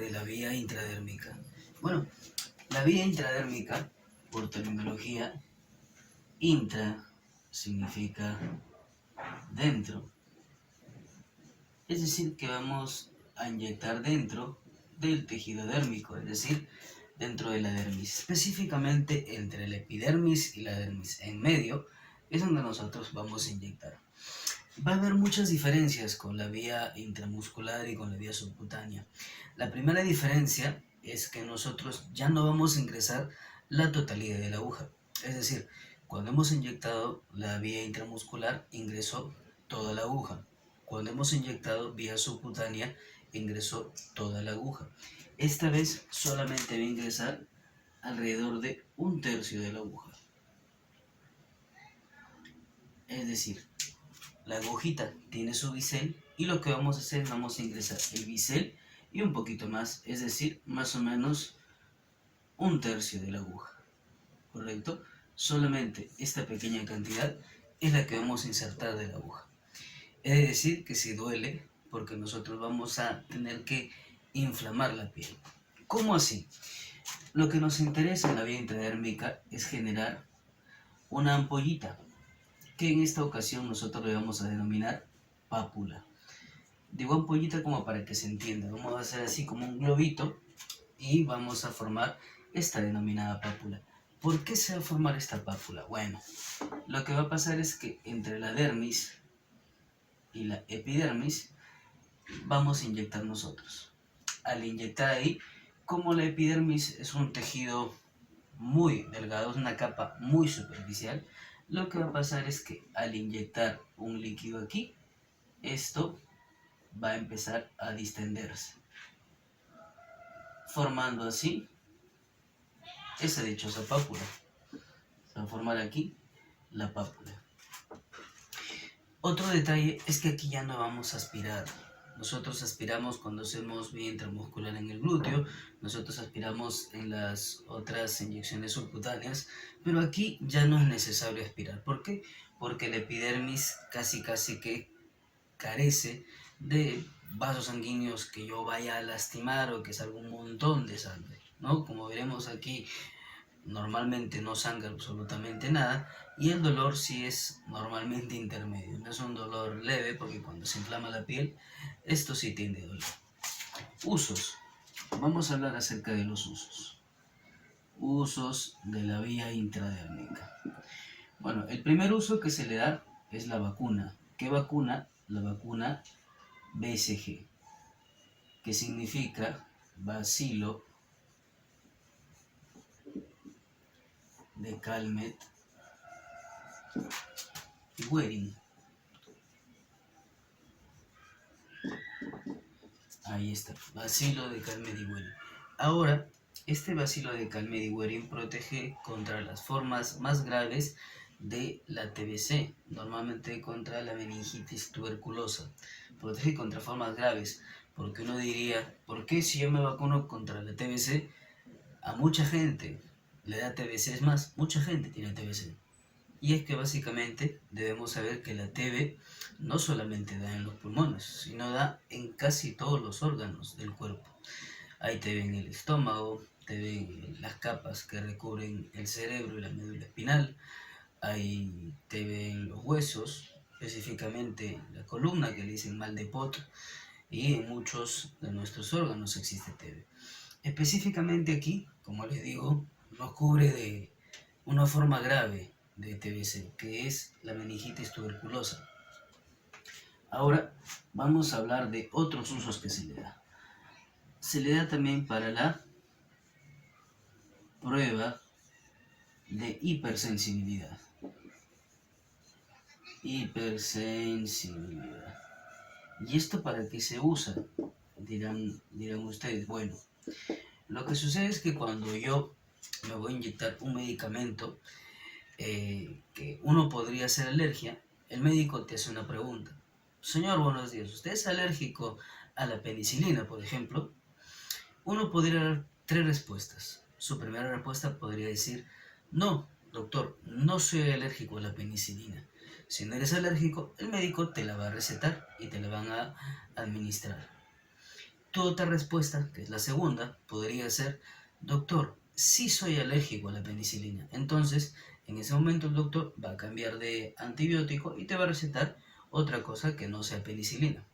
de la vía intradérmica. Bueno, la vía intradérmica, por terminología, intra significa dentro. Es decir, que vamos a inyectar dentro del tejido dérmico, es decir, dentro de la dermis. Específicamente entre la epidermis y la dermis. En medio es donde nosotros vamos a inyectar. Va a haber muchas diferencias con la vía intramuscular y con la vía subcutánea. La primera diferencia es que nosotros ya no vamos a ingresar la totalidad de la aguja. Es decir, cuando hemos inyectado la vía intramuscular, ingresó toda la aguja. Cuando hemos inyectado vía subcutánea, ingresó toda la aguja. Esta vez solamente va a ingresar alrededor de 1/3 de la aguja. Es decir, la agujita tiene su bisel y lo que vamos a hacer, vamos a ingresar el bisel y un poquito más, es decir, más o menos 1/3 de la aguja, ¿correcto? Solamente esta pequeña cantidad es la que vamos a insertar de la aguja. Es decir, que si duele, porque nosotros vamos a tener que inflamar la piel. ¿Cómo así? Lo que nos interesa en la vía intradérmica es generar una ampollita, que en esta ocasión nosotros le vamos a denominar pápula. Digo ampollita como para que se entienda. Vamos a hacer así como un globito y vamos a formar esta denominada pápula. ¿Por qué se va a formar esta pápula? Bueno, lo que va a pasar es que entre la dermis y la epidermis vamos a inyectar nosotros. Al inyectar ahí, como la epidermis es un tejido muy delgado, es una capa muy superficial, lo que va a pasar es que al inyectar un líquido aquí, esto va a empezar a distenderse, formando así esa dichosa pápula. Se va a formar aquí la pápula. Otro detalle es que aquí ya no vamos a aspirar. Nosotros aspiramos cuando hacemos vía intramuscular en el glúteo, nosotros aspiramos en las otras inyecciones subcutáneas, pero aquí ya no es necesario aspirar. ¿Por qué? Porque la epidermis casi que carece de vasos sanguíneos que yo vaya a lastimar o que salga un montón de sangre, ¿no? Como veremos aquí, normalmente no sangra absolutamente nada y el dolor sí es normalmente intermedio. No es un dolor leve porque cuando se inflama la piel, esto sí tiende a doler. Usos. Vamos a hablar acerca de los usos. Usos de la vía intradérmica. Bueno, el primer uso que se le da es la vacuna. ¿Qué vacuna? La vacuna BCG, que significa bacilo de Calmette-Guerin. Ahí está, bacilo de Calmette-Guerin. Ahora, este bacilo de Calmette-Guerin protege contra las formas más graves de la TBC, normalmente contra la meningitis tuberculosa. Protege contra formas graves, porque uno diría, ¿por qué si yo me vacuno contra la TBC, a mucha gente le da TBC? Es más, mucha gente tiene TBC. Y es que básicamente debemos saber que la TB no solamente da en los pulmones, sino da en casi todos los órganos del cuerpo. Hay TB en el estómago, TB en las capas que recubren el cerebro y la médula espinal, hay TB en los huesos, específicamente la columna que le dicen mal de Pot, y en muchos de nuestros órganos existe TB. Específicamente aquí, como les digo, nos cubre de una forma grave de TBC, que es la meningitis tuberculosa. Ahora vamos a hablar de otros usos que se le da. Se le da también para la prueba de hipersensibilidad. Hipersensibilidad. ¿Y esto para qué se usa? Dirán ustedes. Bueno, lo que sucede es que cuando yo me voy a inyectar un medicamento que uno podría ser alergia, el médico te hace una pregunta. Señor, buenos días, ¿usted es alérgico a la penicilina, por ejemplo? Uno podría dar 3 respuestas. Su primera respuesta podría decir, no, doctor, no soy alérgico a la penicilina. Si no eres alérgico, el médico te la va a recetar y te la van a administrar. Tu otra respuesta, que es la segunda, podría ser: doctor, sí soy alérgico a la penicilina. Entonces, en ese momento el doctor va a cambiar de antibiótico y te va a recetar otra cosa que no sea penicilina.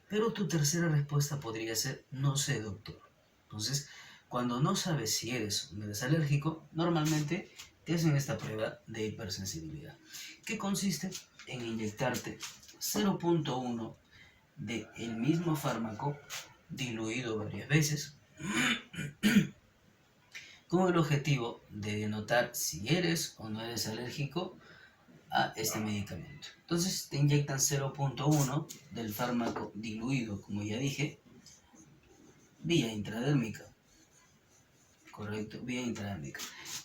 Pero tu tercera respuesta podría ser: no sé, doctor. Entonces, cuando no sabes si eres o no eres alérgico, normalmente te hacen esta prueba de hipersensibilidad, que consiste en inyectarte 0.1 de el mismo fármaco diluido varias veces con el objetivo de denotar si eres o no eres alérgico a este medicamento. Entonces te inyectan 0.1 del fármaco diluido, como ya dije, vía intradérmica. Correcto, vía intradérmica.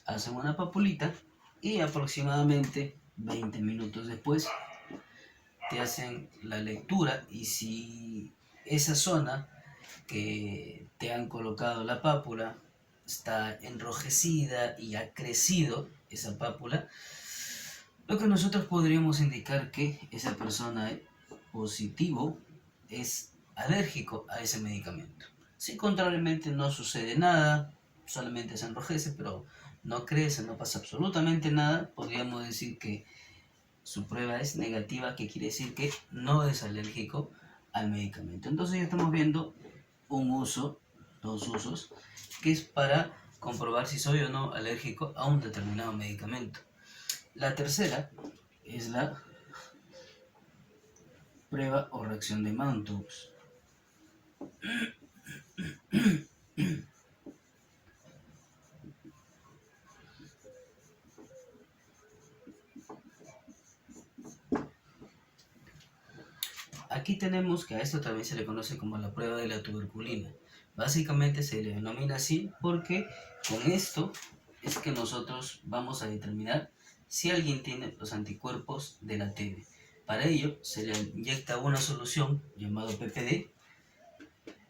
Hacen una papulita y aproximadamente 20 minutos después te hacen la lectura, y si esa zona que te han colocado la pápula está enrojecida y ha crecido esa pápula, lo que nosotros podríamos indicar que esa persona es positivo, es alérgico a ese medicamento. Si contrariamente no sucede nada, solamente se enrojece, pero no crece, no pasa absolutamente nada, podríamos decir que su prueba es negativa, que quiere decir que no es alérgico al medicamento. Entonces ya estamos viendo un uso, dos usos, que es para comprobar si soy o no alérgico a un determinado medicamento. La tercera es la prueba o reacción de Mantoux. Aquí tenemos que a esto también se le conoce como la prueba de la tuberculina. Básicamente se le denomina así porque con esto es que nosotros vamos a determinar si alguien tiene los anticuerpos de la TB. Para ello se le inyecta una solución llamada PPD,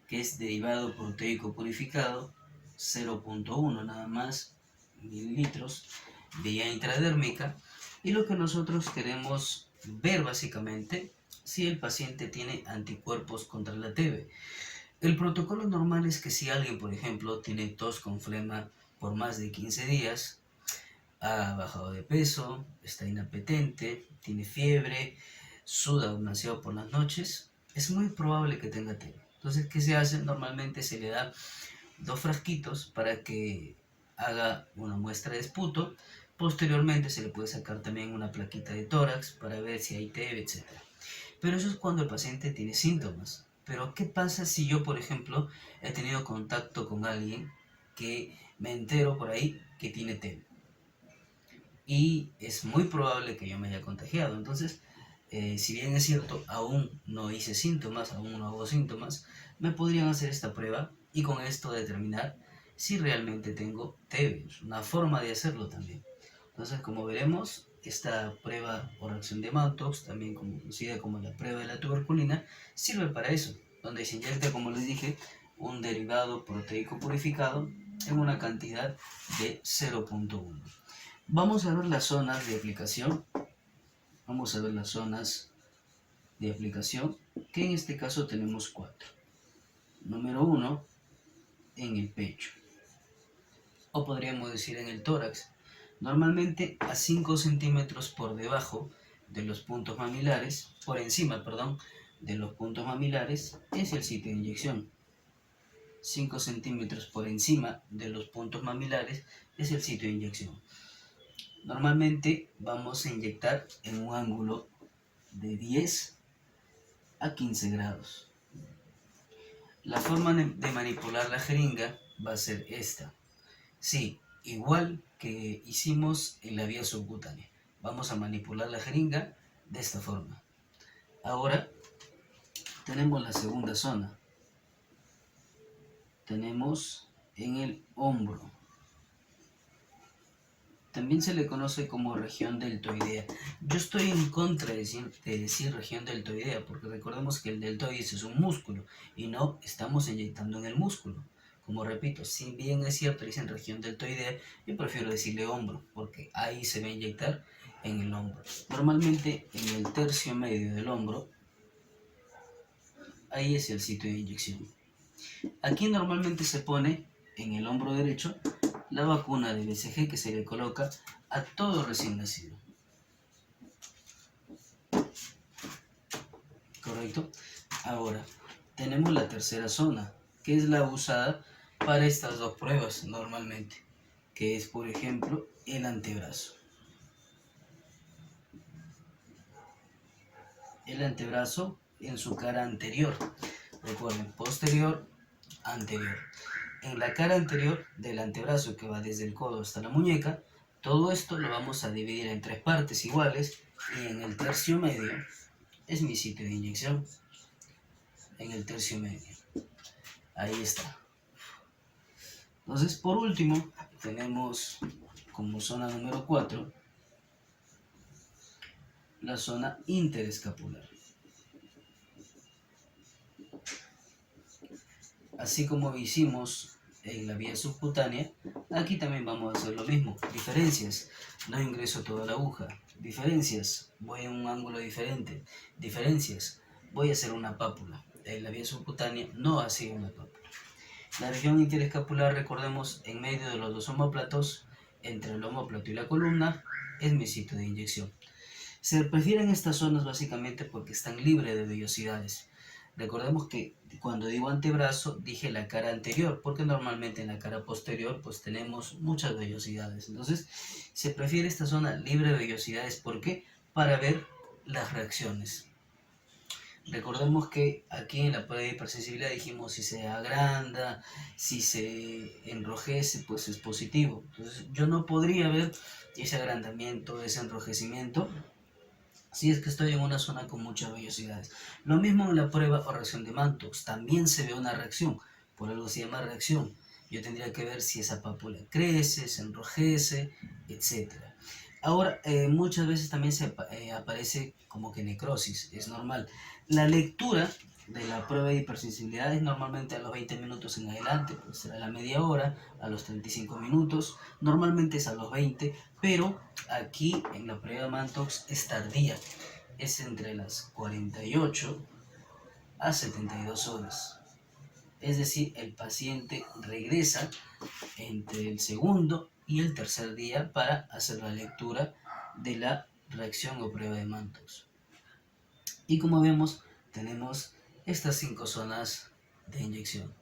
que es derivado proteico purificado, 0.1 nada más mililitros, vía intradérmica, y lo que nosotros queremos ver básicamente si el paciente tiene anticuerpos contra la TB. El protocolo normal es que si alguien, por ejemplo, tiene tos con flema por más de 15 días, ha bajado de peso, está inapetente, tiene fiebre, suda demasiado por las noches, es muy probable que tenga TB. Entonces, ¿qué se hace? Normalmente se le da 2 frasquitos para que haga una muestra de esputo. Posteriormente se le puede sacar también una plaquita de tórax para ver si hay TB, etc. Pero eso es cuando el paciente tiene síntomas. Pero ¿qué pasa si yo, por ejemplo, he tenido contacto con alguien que me entero por ahí que tiene TB? Y es muy probable que yo me haya contagiado. Entonces, si bien es cierto, aún no hice síntomas, aún no hago síntomas, me podrían hacer esta prueba y con esto determinar si realmente tengo TB. Es una forma de hacerlo también. Entonces, como veremos, esta prueba o reacción de Mantoux, también conocida como la prueba de la tuberculina, sirve para eso, donde se inyecta, como les dije, un derivado proteico purificado en una cantidad de 0.1. Vamos a ver las zonas de aplicación. Vamos a ver las zonas de aplicación, que en este caso tenemos 4. Número 1, en el pecho, o podríamos decir en el tórax. Normalmente a 5 centímetros por debajo de los puntos mamilares, por encima, perdón, de los puntos mamilares, es el sitio de inyección. 5 centímetros por encima de los puntos mamilares es el sitio de inyección. Normalmente vamos a inyectar en un ángulo de 10 a 15 grados. La forma de manipular la jeringa va a ser esta. Sí, igual que hicimos en la vía subcutánea. Vamos a manipular la jeringa de esta forma. Ahora tenemos la segunda zona. Tenemos en el hombro. También se le conoce como región deltoidea. Yo estoy en contra de decir región deltoidea, porque recordemos que el deltoides es un músculo y no estamos inyectando en el músculo. Como repito, si bien es cierto, dicen región deltoidea, yo prefiero decirle hombro, porque ahí se va a inyectar en el hombro. Normalmente en el tercio medio del hombro, ahí es el sitio de inyección. Aquí normalmente se pone en el hombro derecho la vacuna de BCG que se le coloca a todo recién nacido. ¿Correcto? Ahora, tenemos la tercera zona, que es la usada para estas dos pruebas normalmente, que es, por ejemplo, el antebrazo. El antebrazo en su cara anterior. Recuerden, posterior, anterior. En la cara anterior del antebrazo, que va desde el codo hasta la muñeca, todo esto lo vamos a dividir en 3 partes iguales, y en el tercio medio es mi sitio de inyección. En el tercio medio. Ahí está. Entonces, por último, tenemos como zona número 4 la zona interescapular. Así como hicimos en la vía subcutánea, aquí también vamos a hacer lo mismo. Diferencias, no ingreso toda la aguja. Diferencias, voy a un ángulo diferente. Diferencias, voy a hacer una pápula. En la vía subcutánea no hacía una pápula. La región interescapular, recordemos, en medio de los dos omóplatos, entre el omóplato y la columna, es mi sitio de inyección. Se prefieren estas zonas básicamente porque están libres de vellosidades. Recordemos que cuando digo antebrazo dije la cara anterior, porque normalmente en la cara posterior pues tenemos muchas vellosidades. Entonces se prefiere esta zona libre de vellosidades. ¿Por qué? Para ver las reacciones. Recordemos que aquí en la prueba de hipersensibilidad dijimos si se agranda, si se enrojece, pues es positivo. Entonces yo no podría ver ese agrandamiento, ese enrojecimiento, si es que estoy en una zona con muchas vellosidades. Lo mismo en la prueba o reacción de Mantoux, también se ve una reacción, por algo se llama reacción. Yo tendría que ver si esa pápula crece, se enrojece, etc. Ahora, muchas veces también se aparece como que necrosis, es normal. La lectura de la prueba de hipersensibilidad es normalmente a los 20 minutos en adelante, puede ser a la media hora, a los 35 minutos, normalmente es a los 20, pero aquí en la prueba de Mantoux es tardía, es entre las 48 a 72 horas. Es decir, el paciente regresa entre el segundo y el tercer día para hacer la lectura de la reacción o prueba de Mantoux. Y como vemos, tenemos estas 5 zonas de inyección.